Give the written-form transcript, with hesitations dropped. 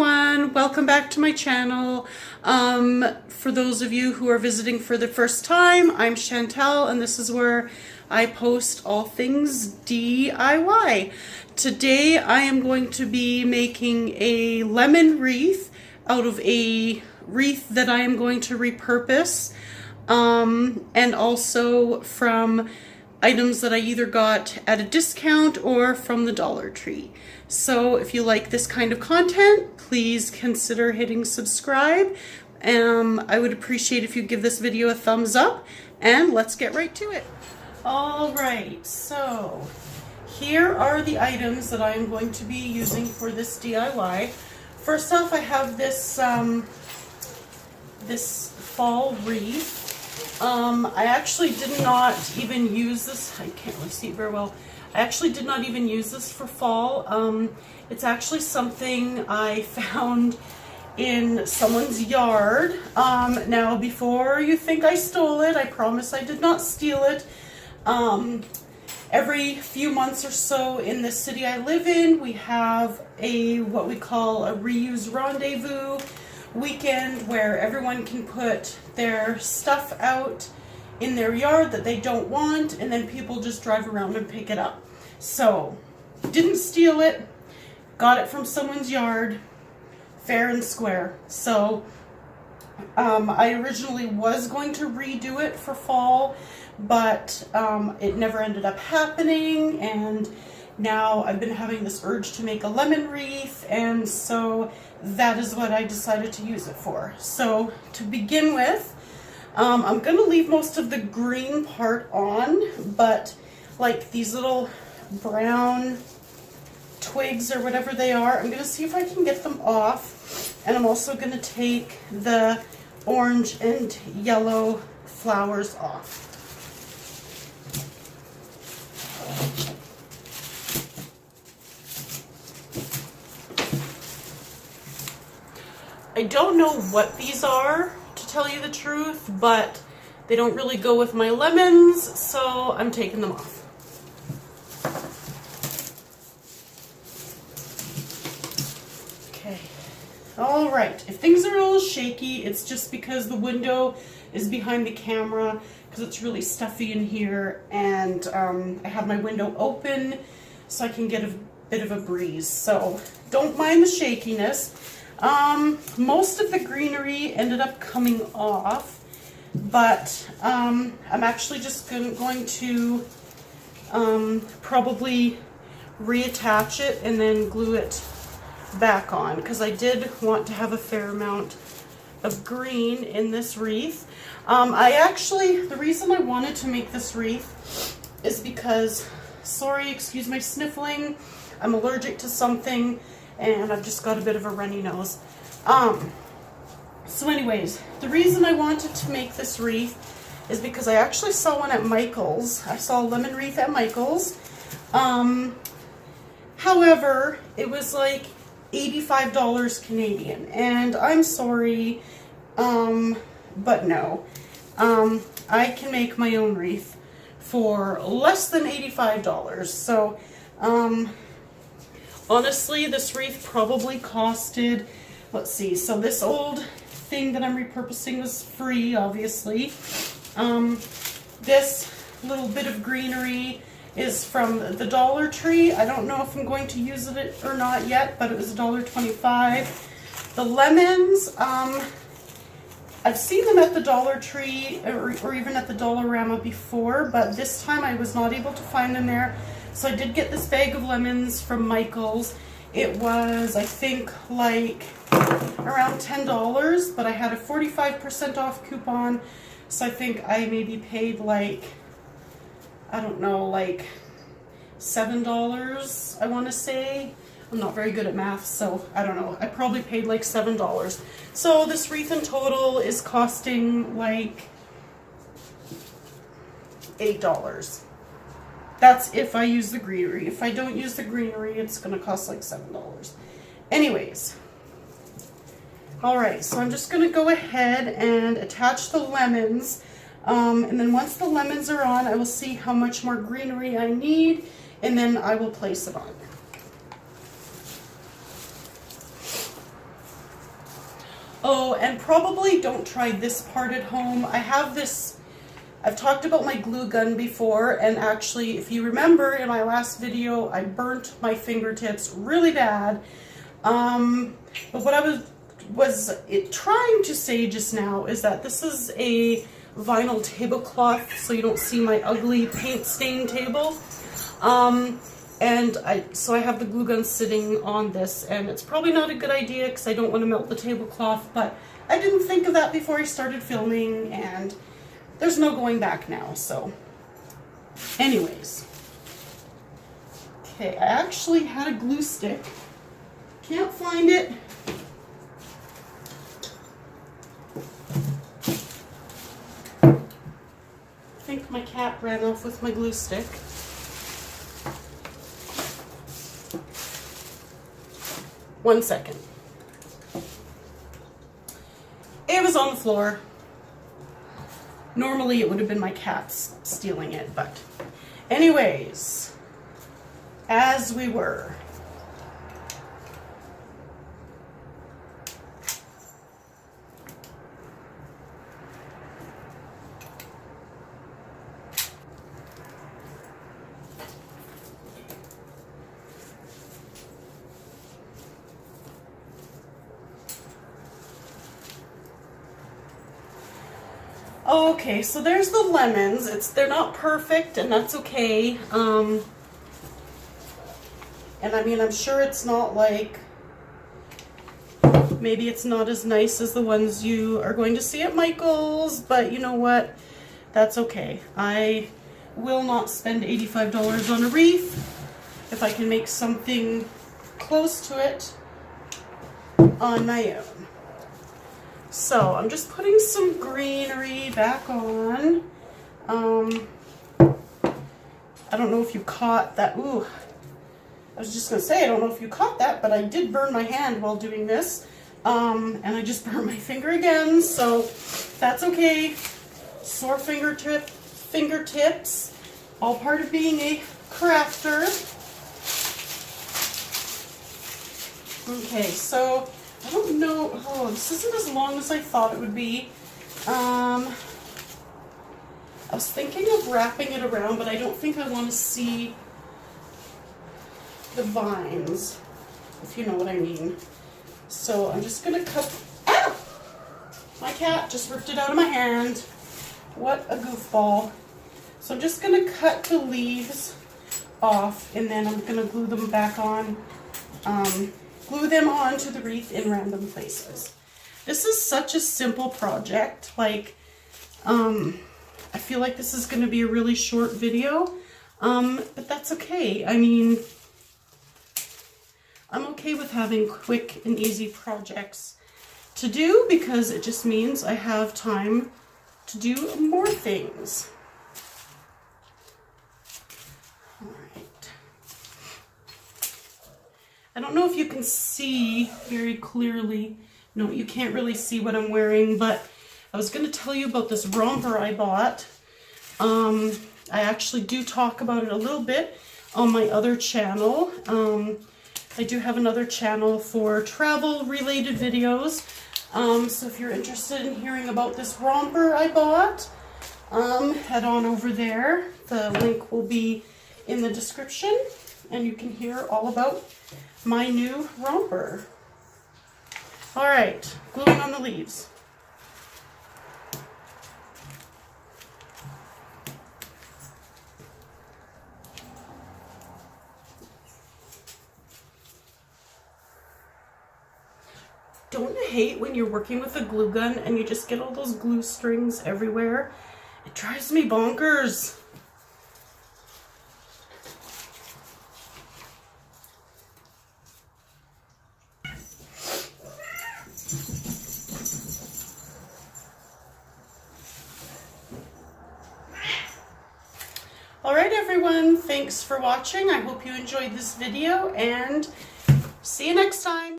everyone, welcome back to my channel. For those of you who are visiting for the first time, I'm Chantel and this is where I post all things DIY. Today I am going to be making a lemon wreath out of a wreath that I am going to repurpose, and also from items that I either got at a discount or from the Dollar Tree. So if you like this kind of content, please consider hitting subscribe. I would appreciate if you give this video a thumbs up, and let's get right to it. All right, so here are the items that I am going to be using for this DIY. First off, I have this this fall wreath. I actually did not even use this. I can't really see it very well. I actually did not even use this for fall. It's actually something I found in someone's yard. Now, before you think I stole it, I promise I did not steal it. Every few months or so in the city I live in, we have what we call a reuse rendezvous weekend where everyone can put their stuff out in their yard that they don't want, and then people just drive around and pick it up. So, didn't steal it, got it from someone's yard, fair and square. So, I originally was going to redo it for fall, but it never ended up happening, and now I've been having this urge to make a lemon wreath, and so that is what I decided to use it for. So, to begin with, I'm going to leave most of the green part on, but like these little brown twigs or whatever they are, I'm going to see if I can get them off, and I'm also going to take the orange and yellow flowers off. I don't know what these are, to tell you the truth, but they don't really go with my lemons, so I'm taking them off. Okay. All right. If things are a little shaky, it's just because the window is behind the camera, because it's really stuffy in here, and I have my window open so I can get a bit of a breeze. So don't mind the shakiness. Most of the greenery ended up coming off, but I'm actually just going to probably reattach it and then glue it back on, because I did want to have a fair amount of green in this wreath. The reason I wanted to make this wreath is because, sorry, excuse my sniffling, I'm allergic to something, and I've just got a bit of a runny nose. So anyways, the reason I wanted to make this wreath is because I actually saw one at Michael's. I saw a lemon wreath at Michael's. However, it was like $85 Canadian, and I'm sorry, but no. I can make my own wreath for less than $85. So, honestly, this wreath probably costed, let's see, so this old thing that I'm repurposing was free, obviously. This little bit of greenery is from the Dollar Tree. I don't know if I'm going to use it or not yet, but it was $1.25. The lemons, I've seen them at the Dollar Tree or even at the Dollarama before, but this time I was not able to find them there. So I did get this bag of lemons from Michael's. It was, I think, like around $10, but I had a 45% off coupon, so I think I maybe paid like, I don't know, like $7, I want to say. I'm not very good at math, so I don't know. I probably paid like $7. So this wreath in total is costing like $8. That's if I use the greenery. If I don't use the greenery, it's going to cost like $7. Anyways. Alright, so I'm just going to go ahead and attach the lemons. And then once the lemons are on, I will see how much more greenery I need, and then I will place it on. Oh, and probably don't try this part at home. I have this, I've talked about my glue gun before, and actually, if you remember in my last video, I burnt my fingertips really bad. But what I was trying to say just now is that this is a vinyl tablecloth, so you don't see my ugly paint stained table. So I have the glue gun sitting on this, and it's probably not a good idea because I don't want to melt the tablecloth, but I didn't think of that before I started filming, and there's no going back now, so anyways. Okay, I actually had a glue stick. Can't find it. I think my cat ran off with my glue stick. One second. It was on the floor. Normally it would have been my cats stealing it, but anyways, as we were. Okay, so there's the lemons. They're not perfect, and that's okay. And I mean, I'm sure it's not like, maybe it's not as nice as the ones you are going to see at Michael's, but you know what? That's okay. I will not spend $85 on a wreath if I can make something close to it on my own. So I'm just putting some greenery back on. I don't know if you caught that. Ooh, I was just gonna say, I don't know if you caught that, but I did burn my hand while doing this. And I just burned my finger again, so that's okay. Sore fingertips, all part of being a crafter. Okay, so I don't know. Oh, this isn't as long as I thought it would be. I was thinking of wrapping it around, but I don't think I want to see the vines, if you know what I mean. So I'm just going to cut. Ah! My cat just ripped it out of my hand. What a goofball. So I'm just going to cut the leaves off, and then I'm going to glue them back on. Glue them onto the wreath in random places. This is such a simple project. Like, I feel like this is going to be a really short video, but that's okay. I mean, I'm okay with having quick and easy projects to do because it just means I have time to do more things. I don't know if you can see very clearly. No, you can't really see what I'm wearing, but I was going to tell you about this romper I bought. I actually do talk about it a little bit on my other channel. I do have another channel for travel related videos. So if you're interested in hearing about this romper I bought, head on over there. The link will be in the description, and you can hear all about my new romper. All right, gluing on the leaves. Don't you hate when you're working with a glue gun and you just get all those glue strings everywhere? It drives me bonkers. Alright everyone, thanks for watching. I hope you enjoyed this video, and see you next time.